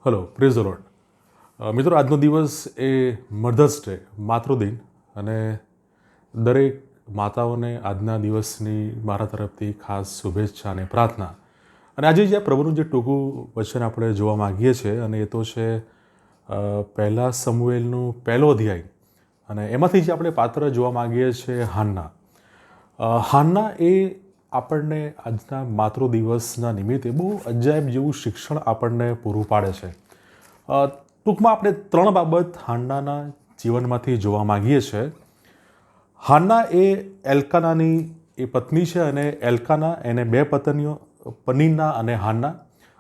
Hello, praise the lord. મિત્રો, આજનો દિવસ એ મધર્સ ડે, માતૃદિન, અને દરેક માતાઓને આજના દિવસની મારા તરફથી ખાસ શુભેચ્છા અને પ્રાર્થના. અને આજે જે પ્રભુનું જે ટૂંકું વચન આપણે જોવા માગીએ છીએ, અને એ તો છે પહેલા સમુએલનું પહેલો અધ્યાય, અને એમાંથી જે આપણે પાત્ર જોવા માગીએ છીએ હાન્ના. હાન્ના એ આપણને આજના માતૃ દિવસના નિમિત્તે બહુ અજાયબ જેવું શિક્ષણ આપણને પૂરું પાડે છે. ટૂંકમાં આપણે ત્રણ બાબત હાન્નાના જીવનમાંથી જોવા માગીએ છીએ. હાન્ના એ એલ્કાનાની એ પત્ની છે, અને એલ્કાના એને બે પત્નીઓ, પનીન્ના અને હાન્ના.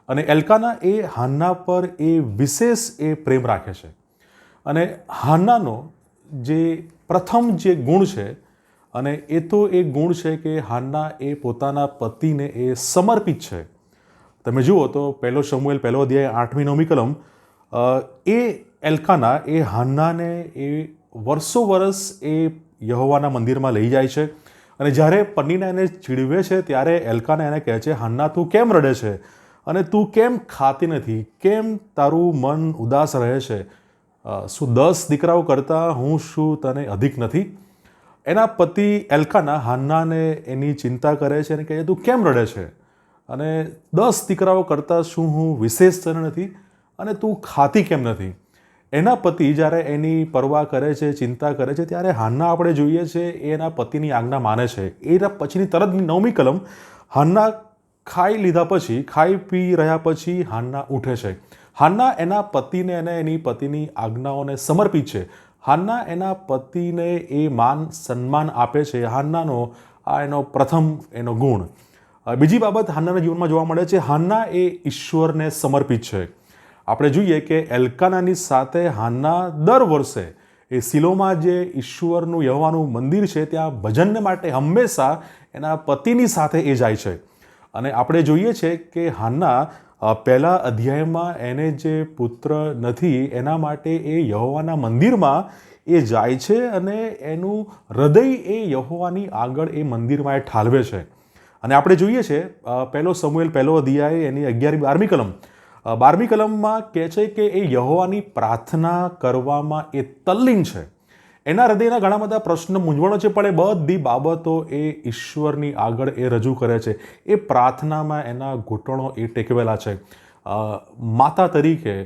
અને એલ્કાના એ હાન્ના પર એ વિશેષ એ પ્રેમ રાખે છે. અને હાન્નાનો જે પ્રથમ જે ગુણ છે, અને એ તો એ ગુણ છે કે હાન્ના એ પોતાના પતિને એ સમર્પિત છે. તમે જુઓ તો પહેલો સમુએલ પહેલો અધ્યાય 8મી 9મી કલમ, એ એલ્કાના એ હાન્નાને એ વર્ષો વર્ષ એ યહોવાના મંદિરમાં લઈ જાય છે. અને જ્યારે પનીના એને ચીડવે છે ત્યારે એલ્કાના એને કહે છે, હાન્ના તું કેમ રડે છે, અને તું કેમ ખાતી નથી, કેમ તારું મન ઉદાસ રહે છે, શું 10 દીકરાઓ કરતાં હું શું તને અધિક નથી? એના પતિ એલ્કાના હાન્નાને એની ચિંતા કરે છે અને કહે છે, તું કેમ રડે છે, અને 10 દીકરાઓ કરતાં શું હું વિશેષ તને નથી, અને તું ખાતી કેમ નથી? એના પતિ જ્યારે એની પરવા કરે છે, ચિંતા કરે છે, ત્યારે હાન્ના આપણે જોઈએ છે એ એના પતિની આજ્ઞા માને છે. એના પછીની તરત 9મી કલમ, હાન્ના ખાઈ લીધા પછી, ખાઈ પી રહ્યા પછી હાન્ના ઉઠે છે. હાન્ના એના પતિને અને એની પતિની આજ્ઞાઓને સમર્પિત છે. હાન્ના એના પતિને એ માન સન્માન આપે છે. હાન્નાનો આ એનો પ્રથમ એનો ગુણ. બીજી બાબત હાન્નાના જીવનમાં જોવા મળે છે, હાન્ના એ ઈશ્વરને સમર્પિત છે. આપણે જોઈએ કે એલ્કાનાની સાથે હાન્ના દર વર્ષે એ શિલોમાં જે ઈશ્વરનું યહોવાનું મંદિર છે ત્યાં ભજનને માટે હંમેશા એના પતિની સાથે એ જાય છે. અને આપણે જોઈએ છે કે હાન્ના પહેલા અધ્યાયમાં એને જે પુત્ર નથી એના માટે એ યહોવાના મંદિરમાં એ જાય છે, અને એનું હૃદય એ યહોવાની આગળ એ મંદિરમાં એ ઠાલવે છે. અને આપણે જોઈએ છે પહેલો સમુએલ પહેલો અધ્યાય એની 11-12મી કલમ, 12મી કલમમાં કહે છે કે એ યહોવાની પ્રાર્થના કરવામાં એ તલ્લીન છે. એના હૃદયના ઘણા બધા પ્રશ્ન મૂંઝવણો છે, પણ એ બધી બાબતો એ ઈશ્વરની આગળ એ રજૂ કરે છે. એ પ્રાર્થનામાં એના ઘૂંટણો એ ટેકવેલા છે. માતા તરીકે,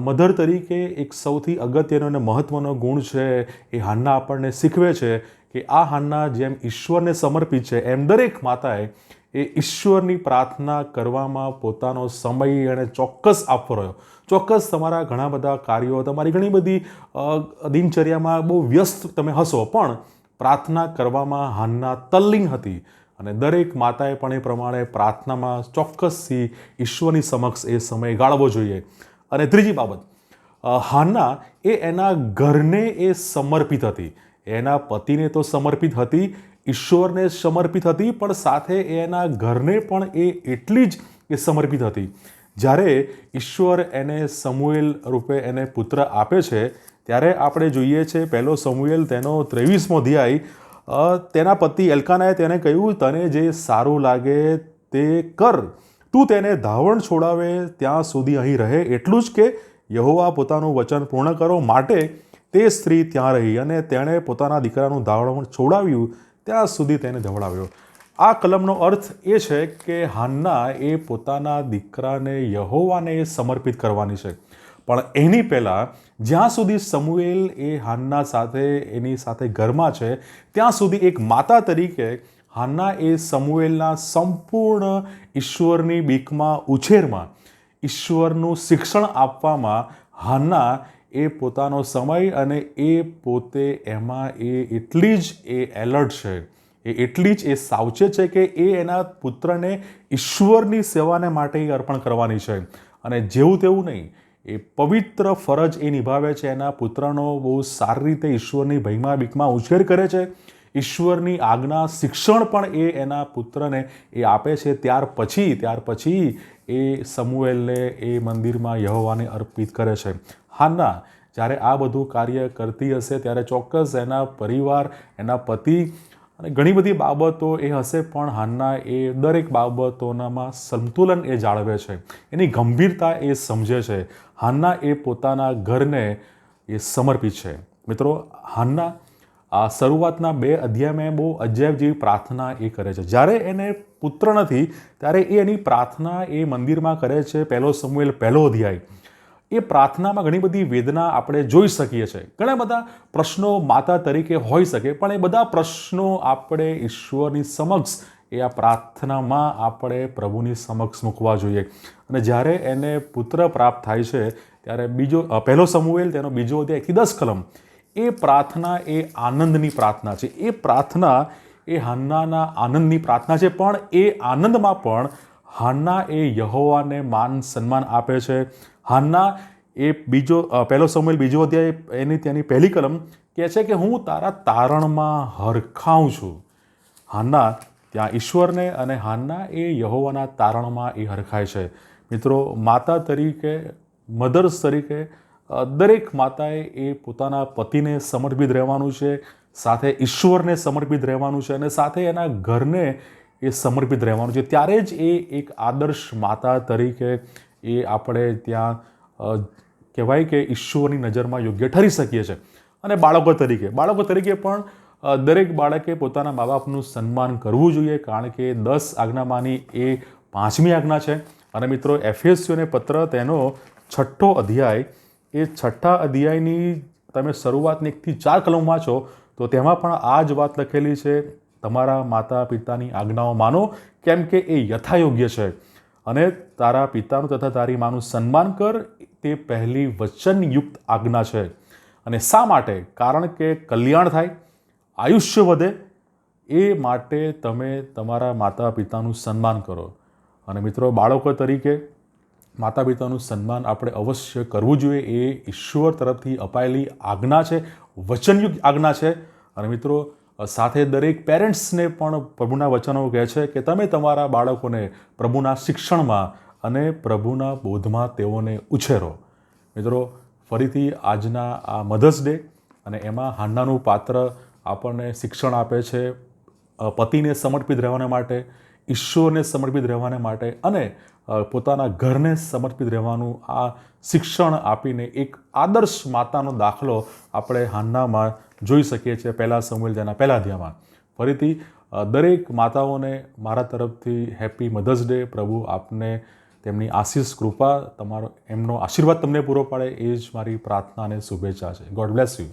મધર તરીકે એક સૌથી અગત્યનો અને મહત્ત્વનો ગુણ છે એ હાન્ના આપણને શીખવે છે કે આ હાન્ના જેમ ઈશ્વરને સમર્પિત છે, એમ દરેક માતાએ એ ઈશ્વરની પ્રાર્થના કરવામાં પોતાનો સમય એને ચોક્કસ આપવો રહ્યો. ચોક્કસ તમારા ઘણા બધા કાર્યો, તમારી ઘણી બધી દિનચર્યામાં બહુ વ્યસ્ત તમે હશો, પણ પ્રાર્થના કરવામાં હાન્ના તલ્લીન હતી. અને દરેક માતાએ પણ એ પ્રમાણે પ્રાર્થનામાં ચોક્કસથી ઈશ્વરની સમક્ષ એ સમય ગાળવો જોઈએ. અને ત્રીજી બાબત, હાન્ના એ એના ઘરને એ સમર્પિત હતી. એના પતિને તો સમર્પિત હતી, ઈશ્વરને સમર્પિત હતી, પણ સાથે એના ઘરને પણ એ એટલી જ એ સમર્પિત હતી. જ્યારે ઈશ્વર એને સમુએલ રૂપે એને પુત્ર આપે છે ત્યારે આપણે જોઈએ છે પહેલો સમુએલ તેનો 23મો અધ્યાય, તેના પતિ એલ્કાનાએ તેને કહ્યું, તને જે સારું લાગે તે કર, તું તેને ધાવણ છોડાવે ત્યાં સુધી અહીં રહે, એટલું જ કે યહોવા પોતાનું વચન પૂર્ણ કરો. માટે તે સ્ત્રી ત્યાં રહી, અને તેણે પોતાના દીકરાનું ધાવણ છોડાવ્યું ત્યાં સુધી તેને ધવડાવ્યો. આ કલમનો અર્થ એ છે કે હાન્ના એ પોતાના દીકરાને યહોવાને સમર્પિત કરવાની છે. પણ એની પહેલાં જ્યાં સુધી સમુએલ એ હાન્ના સાથે એની સાથે ઘરમાં છે ત્યાં સુધી એક માતા તરીકે હાન્ના એ સમુએલના સંપૂર્ણ ઈશ્વરની બીકમાં ઉછેરમાં, ઈશ્વરનું શિક્ષણ આપવામાં હાન્ના એ પોતાનો સમય અને એ પોતે એમાં એ એટલી જ એ એલર્ટ છે, એ એટલી જ એ સાવચેત છે કે એ એના પુત્રને ઈશ્વરની સેવાને માટે અર્પણ કરવાની છે. અને જેવું તેવું નહીં, એ પવિત્ર ફરજ એ નિભાવે છે. એના પુત્રનો બહુ સારી રીતે ઈશ્વરની ભયમાં બીકમાં ઉછેર કરે છે. ઈશ્વરની આજ્ઞા શિક્ષણ પણ એ એના પુત્રને એ આપે છે. ત્યાર પછી એ સમુએલને એ મંદિરમાં યહોવાને અર્પિત કરે છે. હાન્ના જ્યારે આ બધું કાર્ય કરતી હશે ત્યારે ચોક્કસ એના પરિવાર, એના પતિ અને ઘણી બધી બાબતો એ હશે, પણ હાન્ના એ દરેક બાબતોનામાં સંતુલન એ જાળવે છે, એની ગંભીરતા એ સમજે છે. હાન્ના એ પોતાના ઘરને એ સમર્પિત છે. મિત્રો, હાન્ના આ શરૂઆતના 2 અધ્યાયમાં બહુ અજાયબ જેવી પ્રાર્થના એ કરે છે. જ્યારે એને પુત્ર નથી ત્યારે એ એની પ્રાર્થના એ મંદિરમાં કરે છે. 1 શમુએલ 1 અધ્યાય. એ પ્રાર્થનામાં ઘણી બધી વેદના આપણે જોઈ શકીએ છીએ. ઘણા બધા પ્રશ્નો માતા તરીકે હોઈ શકે, પણ એ બધા પ્રશ્નો આપણે ઈશ્વરની સમક્ષ એ આ પ્રાર્થનામાં આપણે પ્રભુની સમક્ષ મૂકવા જોઈએ. અને જ્યારે એને પુત્ર પ્રાપ્ત થાય છે ત્યારે 1 શમુએલ તેનો 2 અધ્યાય 1-10 કલમ, એ પ્રાર્થના એ આનંદની પ્રાર્થના છે. એ પ્રાર્થના એ હાન્નાના આનંદની પ્રાર્થના છે, પણ એ આનંદમાં પણ હાન્ના એ યહોવાને માન સન્માન આપે છે. હાન્ના એ 1 શમુએલ 2 અધ્યાય એની ત્યાંની 1 કલમ કહે છે કે હું તારા તારણમાં હરખાઉં છું. હાન્ના ત્યાં ઈશ્વરને અને હાન્ના એ યહોવાના તારણમાં એ હરખાય છે. મિત્રો, માતા તરીકે, મધર્સ તરીકે દરેક માતાએ એ પોતાના પતિને સમર્પિત રહેવાનું છે, સાથે ઈશ્વરને સમર્પિત રહેવાનું છે અને સાથે એના ઘરને એ સમર્પિત રહેવાનું છે. ત્યારે જ એ એક આદર્શ માતા તરીકે એ આપણે ત્યાં કહેવાય કે ઈશ્વરની નજરમાં યોગ્ય ઠરી શકીએ છીએ. અને બાળકો તરીકે પણ દરેક બાળકે પોતાના મા બાપનું સન્માન કરવું જોઈએ, કારણ કે 10 આજ્ઞામાંની એ 5મી આજ્ઞા છે. અને મિત્રો, એફેસીઓને પત્ર તેનો 6ઠ્ઠો અધ્યાય, એ 6ઠ્ઠા અધ્યાયની તમે શરૂઆતની 1 થી 4 કલમ વાંચો તો તેમાં પણ આ જ વાત લખેલી છે, તમારા માતા પિતાની આજ્ઞાઓ માનો, કેમ કે એ યથાયોગ્ય છે. અને તારા પિતાનું તથા તારી માનું સન્માન કર, તે પહેલી વચનયુક્ત આજ્ઞા છે. અને શા માટે? કારણ કે કલ્યાણ થાય, આયુષ્ય વધે, એ માટે તમે તમારા માતા પિતાનું સન્માન કરો. અને મિત્રો, બાળકો તરીકે માતા પિતાનું સન્માન આપણે અવશ્ય કરવું જોઈએ. એ ઈશ્વર તરફથી અપાયેલી આજ્ઞા છે, વચનયુક્ત આજ્ઞા છે. અને મિત્રો, સાથે દરેક પેરેન્ટ્સને પણ પ્રભુના વચનો કહે છે કે તમે તમારા બાળકોને પ્રભુના શિક્ષણમાં અને પ્રભુના બોધમાં તેઓને ઉછેરો. મિત્રો, ફરીથી આજના આ મધર્સ ડે અને એમાં હાન્નાનું પાત્ર આપણને શિક્ષણ આપે છે પતિને સમર્પિત રહેવાને માટે, ઈશ્વરને સમર્પિત રહેવાને માટે અને પોતાના ઘરને સમર્પિત રહેવાનું આ શિક્ષણ આપીને એક આદર્શ માતાનો દાખલો આપણે હાન્નામાં જોઈ શકીએ છીએ. 1 શમુએલ તેના 1 અધ્યાયમાં. ફરીથી દરેક માતાઓને મારા તરફથી હેપી મધર્સ ડે. પ્રભુ આપને તેમની આશીષ, કૃપા, એમનો આશીર્વાદ તમને પૂરો પાડે, એ જ મારી પ્રાર્થના અને શુભેચ્છા છે. God bless you.